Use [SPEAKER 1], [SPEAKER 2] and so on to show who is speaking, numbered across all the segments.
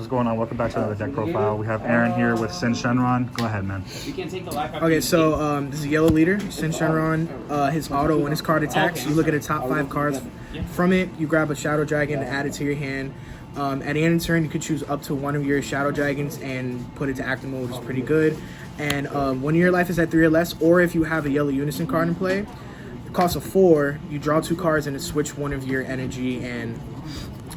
[SPEAKER 1] going on? Welcome back to another deck profile. We have Aaron here with Shenron. Go ahead, man.
[SPEAKER 2] Okay, so this is a yellow leader, Shenron. His auto, when his card attacks, you look at the top 5 cards from it, you grab a Shadow Dragon, add it to your hand. At the end of the turn, you could choose up to one of your Shadow Dragons and put it to active mode, which is pretty good. And when your life is at 3 or less, or if you have a yellow Unison card in play, it costs a 4, you draw 2 cards and switch one of your energy and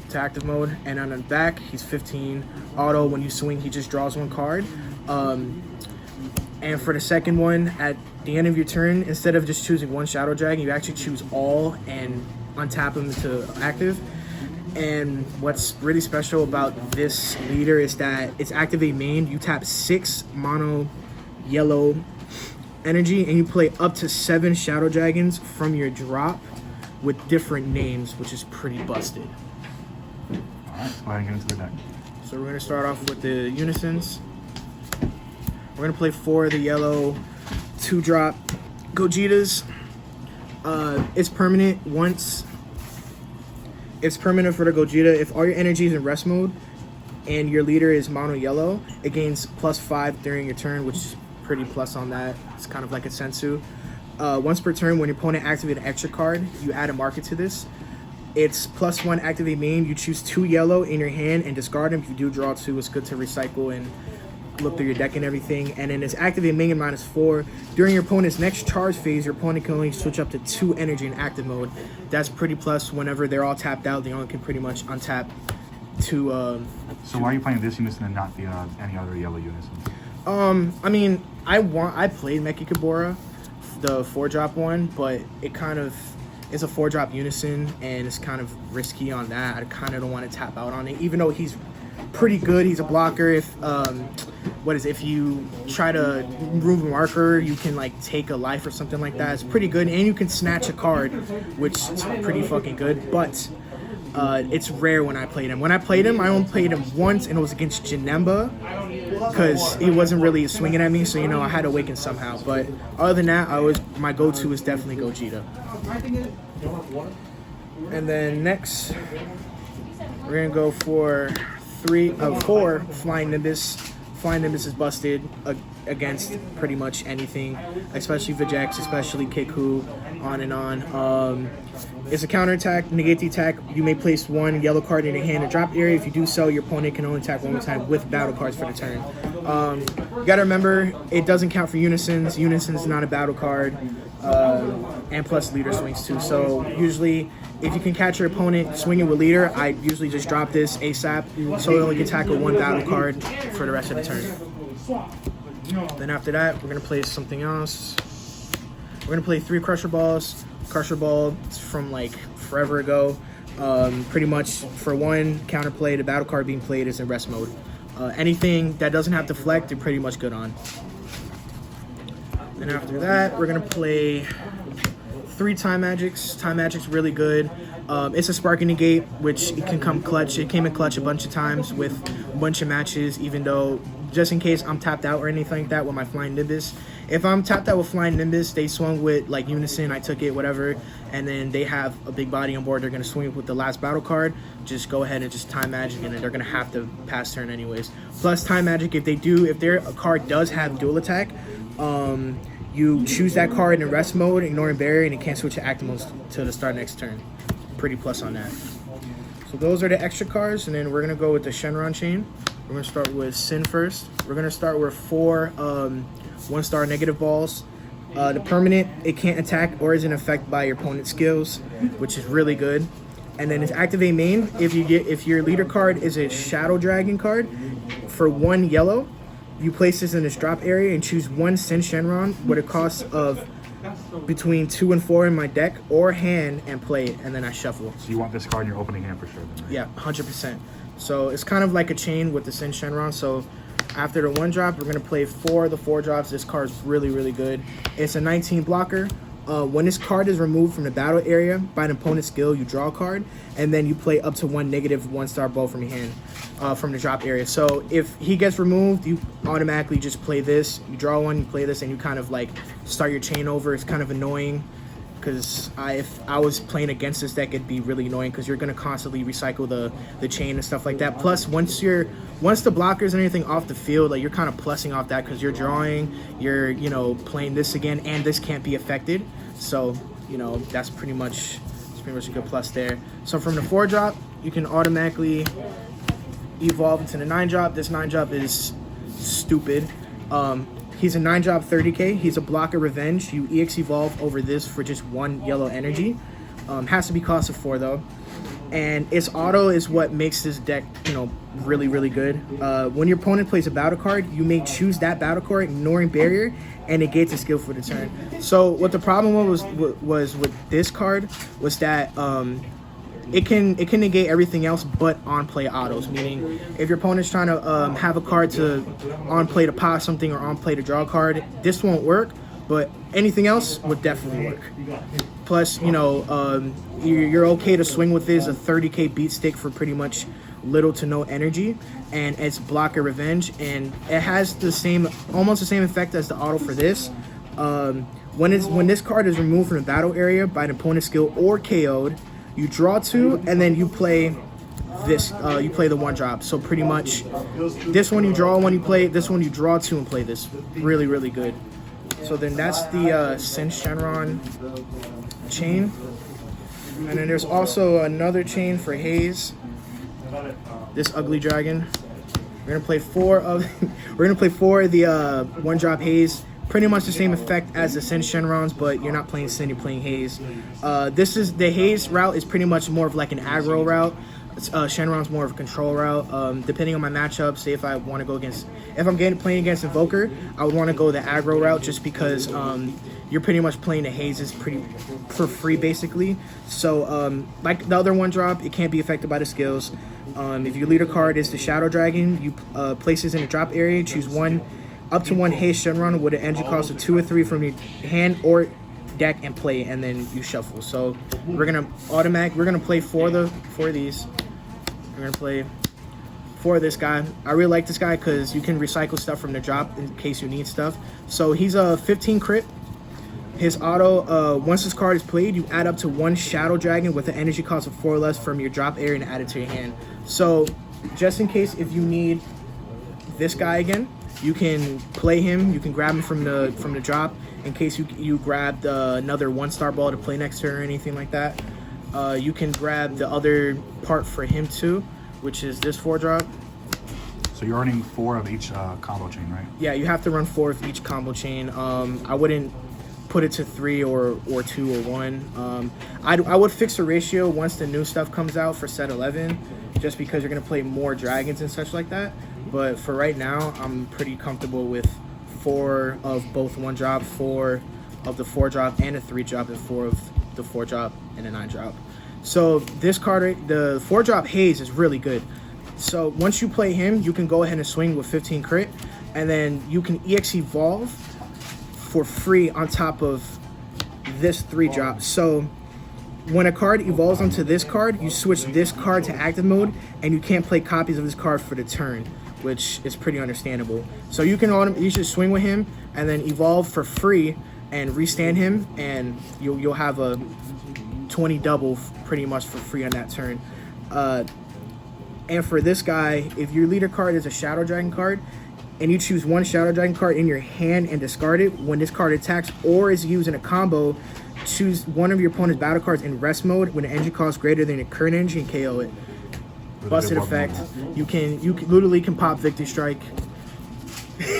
[SPEAKER 2] to active mode. And on the back, he's 15. Auto, when you swing, he just draws 1 card. And for the second one, at the end of your turn, instead of just choosing 1 Shadow Dragon, you actually choose all and untap them to active. And what's really special about this leader is that it's activate main. You tap 6 mono yellow energy and you play up to 7 Shadow Dragons from your drop with different names, which is pretty busted.
[SPEAKER 1] Alright, go ahead and get into the deck.
[SPEAKER 2] So we're going to start off with the Unisons. We're going to play 4 of the yellow 2-drop Gojitas. It's permanent once. It's permanent for the Gogeta. If all your energy is in rest mode and your leader is mono yellow, it gains +5 during your turn, which is pretty plus on that. It's kind of like a Sensu. Once per turn, when your opponent activates an extra card, you add a marker to this. It's +1 activate main. You choose 2 yellow in your hand and discard them. If you do draw 2, it's good to recycle and look through your deck and everything. And then it's activate main -4. During your opponent's next charge phase, your opponent can only switch up to 2 energy in active mode. That's pretty plus. Whenever they're all tapped out, they only can pretty much untap 2.
[SPEAKER 1] So why are you playing this Unison and not the any other yellow Unison?
[SPEAKER 2] I mean, I played Mechikabura, the 4-drop one, but it kind of is a 4-drop Unison and it's kind of risky on that. I kind of don't want to tap out on it, even though he's pretty good. He's a blocker. If you try to remove a marker, you can like take a life or something like that. It's pretty good, and you can snatch a card, which is pretty fucking good. But it's rare when I played him. When I played him, I only played him once, and it was against Janemba because he wasn't really swinging at me, so you know I had to awaken somehow. But other than that, my go-to is definitely Gogeta. And then next, we're gonna go for 4 Flying Nimbus. Flying Nimbus is busted against pretty much anything, especially Vegeks, especially Kiku, on and on. It's a counterattack, negate the attack. You may place 1 yellow card in your hand and drop area. If you do so, your opponent can only attack 1 more time with battle cards for the turn. You gotta remember, it doesn't count for Unisons. Unison's not a battle card. And plus leader swings too. So usually, if you can catch your opponent swinging with leader, I usually just drop this ASAP, so it only can tackle 1 battle card for the rest of the turn. Then after that, we're gonna play something else. We're gonna play 3 Crusher Balls. Crusher Ball from like forever ago. Pretty much for 1 counterplay, the battle card being played is in rest mode. Anything that doesn't have deflect, you're pretty much good on. Then after that, we're gonna play 3 Time Magics. Time Magic's really good. It's a Spark and Negate, which it can come clutch. It came in clutch a bunch of times with a bunch of matches, even though, just in case I'm tapped out or anything like that with my Flying Nimbus. If I'm tapped out with Flying Nimbus, they swung with like Unison, I took it, whatever, and then they have a big body on board, they're gonna swing with the last battle card. Just go ahead and just Time Magic, and then they're gonna have to pass turn anyways. Plus Time Magic, if their card does have dual attack, you choose that card in rest mode, ignoring barrier, and it can't switch to active mode to the start next turn. Pretty plus on that. So those are the extra cards, and then we're gonna go with the Shenron chain. We're gonna start with Sin first. We're gonna start with 4 1-star negative balls. The permanent, it can't attack or isn't affected by your opponent's skills, which is really good. And then it's activate main. If your leader card is a Shadow Dragon card, for 1 yellow, you place this in this drop area and choose 1 Sin Shenron with a cost of between 2 and 4 in my deck or hand and play it, and then I shuffle.
[SPEAKER 1] So you want this card in your opening hand for sure, then, right?
[SPEAKER 2] Yeah, 100%. So it's kind of like a chain with the Sin Shenron. So after the 1-drop, we're gonna play 4 of the 4 drops. This card's really, really good. It's a 19 blocker. When this card is removed from the battle area by an opponent's skill, you draw a card, and then you play up to 1 negative 1-star ball from your hand from the drop area. So if he gets removed, you automatically just play this. You draw 1, you play this, and you kind of like start your chain over. It's kind of annoying. because if I was playing against this deck, it'd be really annoying because you're gonna constantly recycle the chain and stuff like that. Plus, once the blockers and everything off the field, like you're kind of plussing off that because you're drawing, you're playing this again, and this can't be affected. So that's pretty much a good plus there. So from the 4-drop, you can automatically evolve into the 9-drop. This 9-drop is stupid. He's a 9-drop 30k. He's a blocker revenge. You EX evolve over this for just 1 yellow energy. Has to be cost of 4 though. And its auto is what makes this deck, really, really good. When your opponent plays a battle card, you may choose that battle card, ignoring barrier, and negates a skill for the turn. So what the problem was with this card was that it can negate everything else but on play autos. Meaning, if your opponent's trying to have a card to on play to pop something or on play to draw a card, this won't work. But anything else would definitely work. Plus, you're okay to swing with this, a 30k beat stick for pretty much little to no energy, and it's blocker revenge, and it has almost the same effect as the auto for this. When this card is removed from the battle area by an opponent's skill or KO'd, you draw 2, and then you play this. You play the 1-drop. So pretty much, this one you draw 1, you play this one, you draw 2 and play this. Really, really good. So then that's the Shenron chain, and then there's also another chain for Haze. This ugly dragon. We're gonna play 4 of the 1-drop Haze. Pretty much the same effect as the Sin Shenrons, but you're not playing Sin, you're playing Haze. The Haze route is pretty much more of like an aggro route. Shenron's more of a control route. Depending on my matchup, say if I want to go against, if I'm playing against Invoker, I would want to go the aggro route just because you're pretty much playing the Hazes for free basically. So like the other 1-drop, it can't be affected by the skills. If your leader card is the Shadow Dragon, you place this in the drop area, choose up to 1 Haze Shenron with an energy cost of 2 or 3 from your hand or deck and play, and then you shuffle. So we're gonna play 4 of these. We're gonna play 4 of this guy. I really like this guy because you can recycle stuff from the drop in case you need stuff. So he's a 15 crit. His auto, once this card is played, you add up to 1 Shadow Dragon with an energy cost of 4 or less from your drop area and add it to your hand. So just in case if you need this guy again, you can play him. You can grab him from the drop in case you grabbed another 1-star ball to play next turn or anything like that. You can grab the other part for him too, which is this 4-drop.
[SPEAKER 1] So you're running 4 of each combo chain, right?
[SPEAKER 2] Yeah, you have to run 4 of each combo chain. I wouldn't put it to 3 or 2 or 1. I would fix the ratio once the new stuff comes out for set 11, just because you're gonna play more dragons and such like that. But for right now, I'm pretty comfortable with 4 of both 1-drop, 4 of the 4-drop, and a 3-drop, and 4 of the 4-drop and a 9-drop. So this card, the 4-drop Haze, is really good. So once you play him, you can go ahead and swing with 15 crit, and then you can EX evolve for free on top of this 3-drop. So when a card evolves onto this card, you switch this card to active mode, and you can't play copies of this card for the turn, which is pretty understandable. So you should swing with him and then evolve for free and restand him, and you'll have a 20 double pretty much for free on that turn. And for this guy, if your leader card is a Shadow Dragon card and you choose 1 Shadow Dragon card in your hand and discard it, when this card attacks or is used in a combo, choose 1 of your opponent's battle cards in rest mode when the energy cost greater than the current energy and KO it.
[SPEAKER 1] Really
[SPEAKER 2] busted effect. You literally can pop Victory Strike.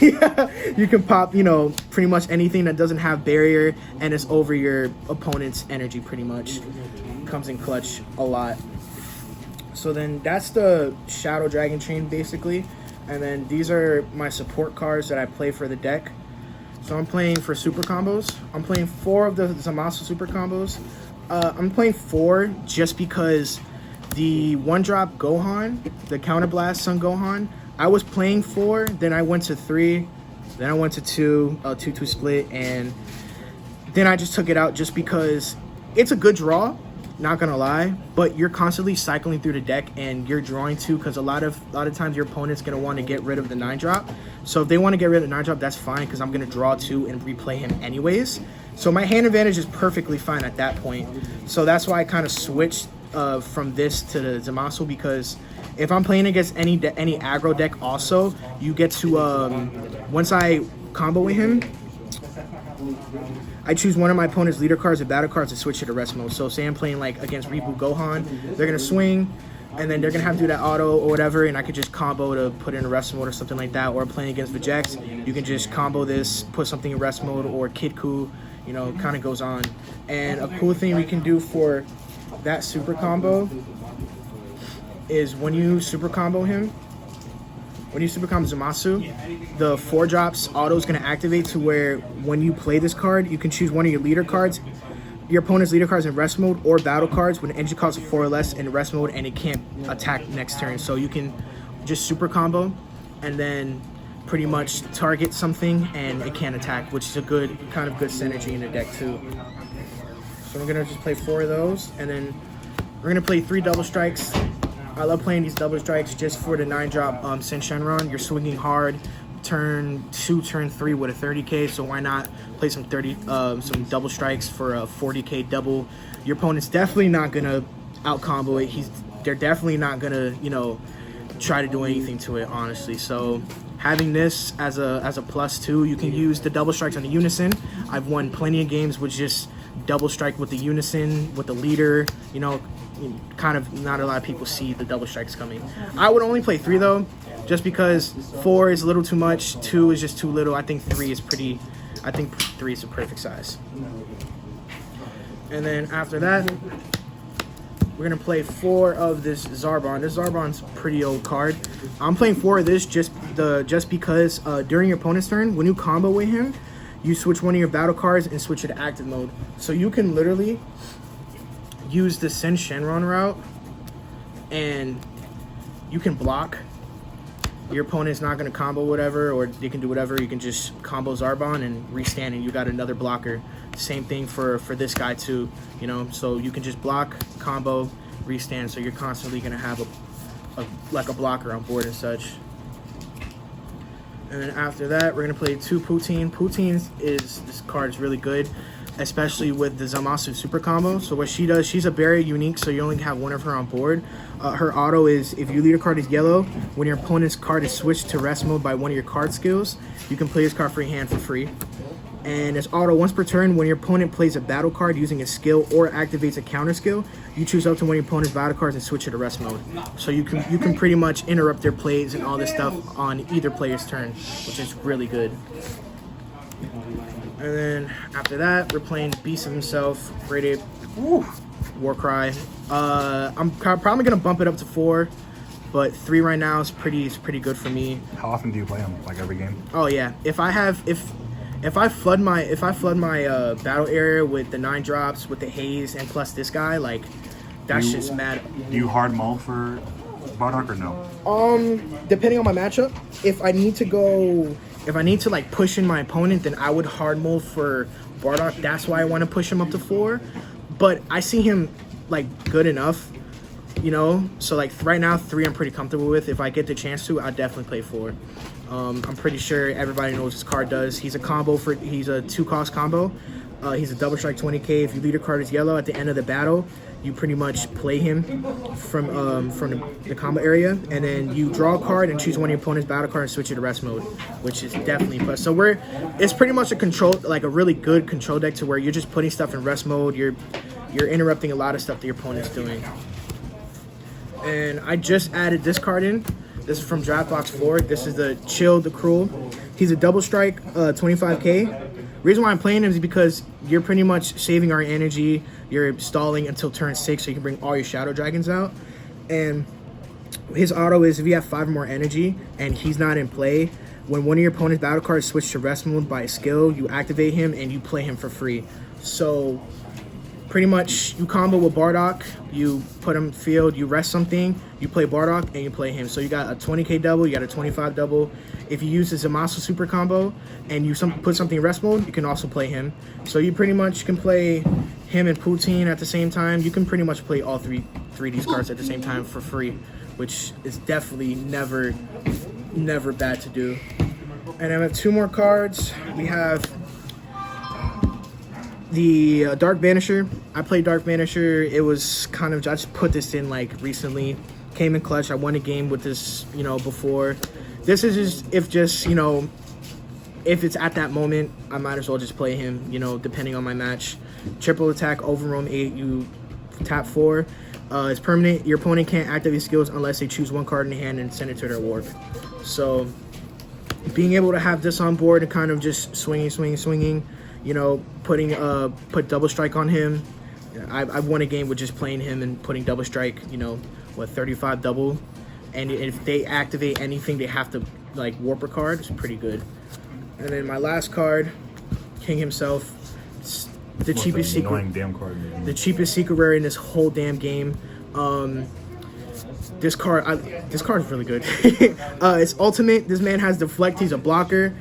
[SPEAKER 2] You can pop, pretty much anything that doesn't have barrier and is over your opponent's energy pretty much. Comes in clutch a lot. So then that's the Shadow Dragon chain basically. And then these are my support cards that I play for the deck. So I'm playing for super combos. I'm playing 4 of the Zamasu super combos. I'm playing 4 just because the 1-drop Gohan, the Counterblast Sun Gohan, I was playing 4, then I went to 3, then I went to 2, 2-2 split, and then I just took it out just because it's a good draw, not gonna lie, but you're constantly cycling through the deck and you're drawing 2 because a lot of times your opponent's gonna want to get rid of the 9-drop. So if they want to get rid of the 9-drop, that's fine because I'm gonna draw 2 and replay him anyways. So my hand advantage is perfectly fine at that point. So that's why I kind of switched from this to the Zamasu, because if I'm playing against any aggro deck also, you get to, once I combo with him, I choose one of my opponent's leader cards or battle cards to switch to the rest mode. So say I'm playing like against Reboot Gohan, they're going to swing, and then they're going to have to do that auto or whatever, and I could just combo to put it in rest mode or something like that. Or playing against Vegeks, you can just combo this, put something in rest mode, or Kid Ku, you know, kind of goes on. And a cool thing we can do for that super combo is when you super combo him, when you super combo Zamasu, the 4-drops auto is going to activate to where when you play this card, you can choose one of your leader cards, your opponent's leader cards in rest mode, or battle cards with an energy cost of 4 or less in rest mode, and it can't attack next turn. So you can just super combo and then pretty much target something and it can't attack, which is a good kind of good synergy in the deck too. So we're gonna just play 4 of those, and then we're gonna play 3 double strikes. I love playing these double strikes just for the 9-drop Shenron. You're swinging hard, turn 2, turn 3 with a 30k, so why not play some double strikes for a 40k double? Your opponent's definitely not gonna out combo it. They're definitely not gonna, you know, try to do anything to it, honestly. So having this as a plus 2, you can use the double strikes on the Unison. I've won plenty of games with just double strike with the Unison, with the leader, you know, kind of not a lot of people see the double strikes coming. I would only play 3 though, just because 4 is a little too much, 2 is just too little. I think 3 is pretty, I think 3 is the perfect size. And then after that, we're gonna play 4 of this Zarbon. This Zarbon's a pretty old card. I'm playing 4 of this just because during your opponent's turn, when you combo with him, you switch one of your battle cards and switch it to active mode. So you can literally use the Send Shenron route, and you can block. Your opponent's not going to combo whatever, or they can do whatever. You can just combo Zarbon and restand, and you got another blocker. Same thing for this guy too, you know. So you can just block, combo, restand. So you're constantly going to have a blocker on board and such. And then after that, we're going to play 2 Poutine. Poutine this card is really good, especially with the Zamasu super combo. So what she does, she's a barrier unique, so you only have one of her on board. Her auto is, if your leader card is yellow, when your opponent's card is switched to rest mode by one of your card skills, you can play this card for your hand for free. And it's auto once per turn. When your opponent plays a battle card using a skill or activates a counter skill, you choose up to one of your opponent's battle cards and switch it to rest mode. So you can pretty much interrupt their plays and all this stuff on either player's turn, which is really good. And then after that, we're playing Beast of himself, rated Warcry. I'm probably gonna bump it up to 4, but 3 right now is pretty good for me.
[SPEAKER 1] How often do you play him? Like every game?
[SPEAKER 2] Oh yeah, if I flood my battle area with the 9 drops with the Haze and plus this guy, like that's just mad.
[SPEAKER 1] Do you hard mull for Bardock or no?
[SPEAKER 2] Depending on my matchup, if I need to like push in my opponent, then I would hard mull for Bardock. That's why I want to push him up to 4. But I see him like good enough, you know. So like right now, 3 I'm pretty comfortable with. If I get the chance to, I'll definitely play 4. I'm pretty sure everybody knows this card does. He's a 2-cost combo. He's a double strike 20k. If your leader card is yellow at the end of the battle, you pretty much play him from the combo area, and then you draw a card and choose one of your opponent's battle cards and switch it to rest mode, which is definitely plus. So it's pretty much a really good control deck to where you're just putting stuff in rest mode. You're interrupting a lot of stuff that your opponent's doing. And I just added this card in. This is from Draftbox 4. This is the Chill the Cruel. He's a double strike 25k. Reason why I'm playing him is because you're pretty much saving our energy. You're stalling until turn 6 so you can bring all your Shadow Dragons out. And his auto is if you have 5 or more energy and he's not in play, when one of your opponent's battle cards switch to rest mode by a skill, you activate him and you play him for free. So pretty much you combo with Bardock, you put him field, you rest something, you play Bardock, and you play him. So you got a 20k double, you got a 25 double. If you use the Zamasu super combo and you put something in rest mode, you can also play him. So you pretty much can play him and Poutine at the same time. You can pretty much play all 3 of these cards at the same time for free, which is definitely never bad to do. And I have 2 more cards. We have The Dark Banisher. I played Dark Banisher. It was kind of, I just put this in like recently. Came in clutch. I won a game with this, before. This is just, if it's at that moment, I might as well just play him, depending on my match. Triple attack, overroam 8, you tap 4. It's permanent. Your opponent can't activate skills unless they choose one card in hand and send it to their warp. So, being able to have this on board and kind of just swinging, put double strike on him. I've won a game with just playing him and putting double strike, 35 double. And if they activate anything, they have to, warp a card. It's pretty good. And then my last card, King himself. The cheapest secret.
[SPEAKER 1] Damn card.
[SPEAKER 2] The cheapest secret rare in this whole damn game. This card is really good. It's ultimate. This man has deflect. He's a blocker.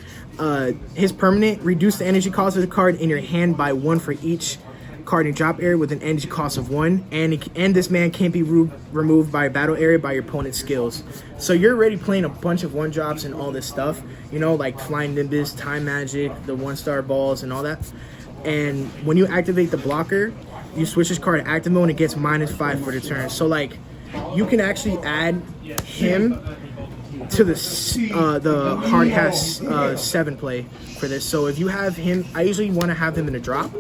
[SPEAKER 2] His permanent, reduce the energy cost of the card in your hand by 1 for each card in drop area with an energy cost of 1. And this man can't be removed by a battle area by your opponent's skills. So you're already playing a bunch of 1-drops and all this stuff. Like Flying Nimbus, Time Magic, the 1-star balls, and all that. And when you activate the blocker, you switch this card to active mode and it gets -5 for the turn. So you can actually add him to the hardcast 7 play for this. So if you have him, I usually want to have him in a drop,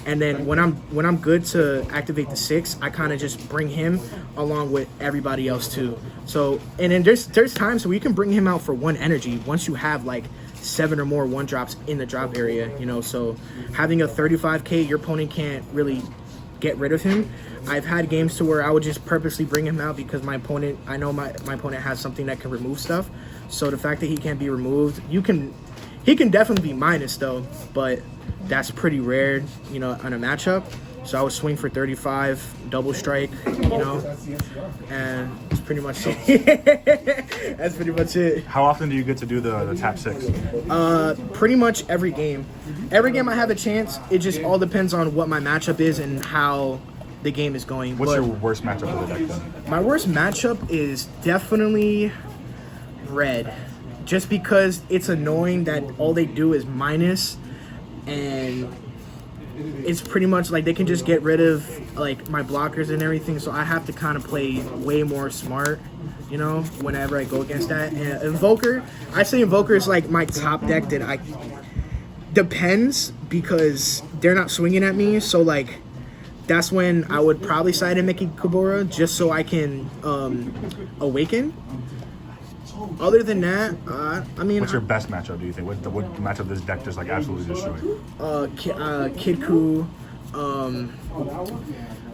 [SPEAKER 2] and then when I'm good to activate the 6, I kind of just bring him along with everybody else too. So and then there's times where you can bring him out for 1 energy once you have 7 or more 1-drops in the drop area. So having a 35k, your opponent can't really get rid of him. I've had games to where I would just purposely bring him out because I know my opponent has something that can remove stuff. So the fact that he can't be removed, he can definitely be minus though, but that's pretty rare, on a matchup. So I would swing for 35, double strike, and that's pretty much it. That's pretty much it.
[SPEAKER 1] How often do you get to do the tap 6?
[SPEAKER 2] Pretty much every game. Every game I have a chance. It just all depends on what my matchup is and how the game is going.
[SPEAKER 1] What's your worst matchup for the deck then?
[SPEAKER 2] My worst matchup is definitely red. Just because it's annoying that all they do is minus, and it's pretty much they can just get rid of my blockers and everything, so I have to kind of play way more smart, whenever I go against that. And Invoker, I say Invoker is my top deck that I depends because they're not swinging at me, so that's when I would probably side in Mickey Kabura just so I can awaken. Other than that,
[SPEAKER 1] what's your best matchup? Do you think? What matchup this deck just absolutely destroyed?
[SPEAKER 2] Kid Ku.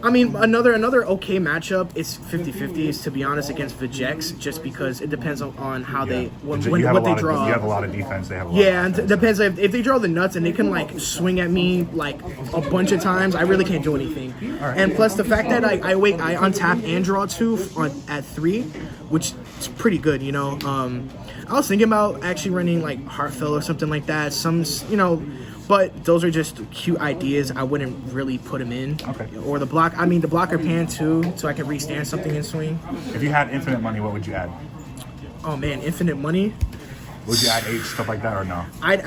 [SPEAKER 2] Another okay matchup is 50-50s, to be honest, against Vegeks, just because it depends on how what they draw.
[SPEAKER 1] You have a lot of defense. They have a lot
[SPEAKER 2] and it depends if they draw the nuts and they can swing at me a bunch of times. I really can't do anything. Right. And plus the fact that I untap and draw 2 at 3, which is pretty good. I was thinking about actually running Heartfell or something like that. But those are just cute ideas. I wouldn't really put them in.
[SPEAKER 1] Okay.
[SPEAKER 2] Or the blocker pan too, so I can restand something and swing.
[SPEAKER 1] If you had infinite money, what would you add?
[SPEAKER 2] Oh man, infinite money.
[SPEAKER 1] Would you add 8 stuff like that or no?
[SPEAKER 2] I'd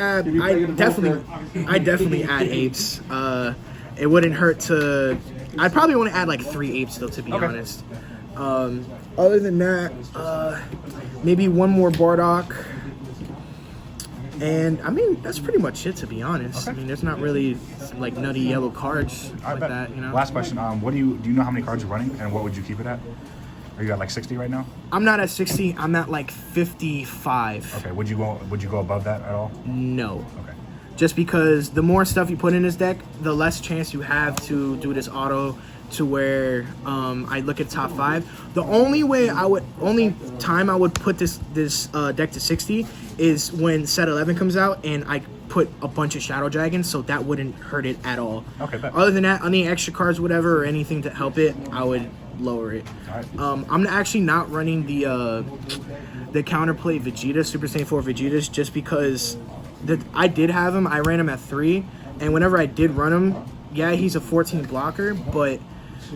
[SPEAKER 2] definitely add 8s. It wouldn't hurt to. I'd probably want to add 3 8s though, to be honest. Other than that, maybe 1 more Bardock. And that's pretty much it, to be honest.
[SPEAKER 1] Okay.
[SPEAKER 2] There's not really nutty yellow cards that.
[SPEAKER 1] Last question. What do you know how many cards you're running, and what would you keep it at? Are you at 60 right now?
[SPEAKER 2] I'm not at 60. I'm at 55.
[SPEAKER 1] Okay. Would you go above that at all?
[SPEAKER 2] No.
[SPEAKER 1] Okay.
[SPEAKER 2] Just because the more stuff you put in this deck, the less chance you have to do this auto to where I look at top 5. The only time I would put this deck to 60 is when set 11 comes out and I put a bunch of Shadow Dragons, so that wouldn't hurt it at all.
[SPEAKER 1] Okay. Bet.
[SPEAKER 2] Other than that, any extra cards, whatever, or anything to help it, I would lower it.
[SPEAKER 1] All right.
[SPEAKER 2] I'm actually not running the counterplay Vegeta, Super Saiyan 4 Vegetas, just because I did have him. I ran him at 3, and whenever I did run him, yeah, he's a 14 blocker, but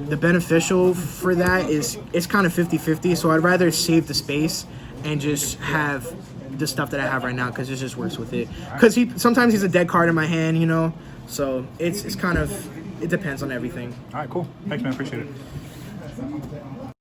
[SPEAKER 2] the beneficial for that is it's kind of 50-50, so I'd rather save the space and just have the stuff that I have right now because it just works with it. Because sometimes he's a dead card in my hand, So it's kind of, it depends on everything.
[SPEAKER 1] All right, cool. Thanks, man. Appreciate it.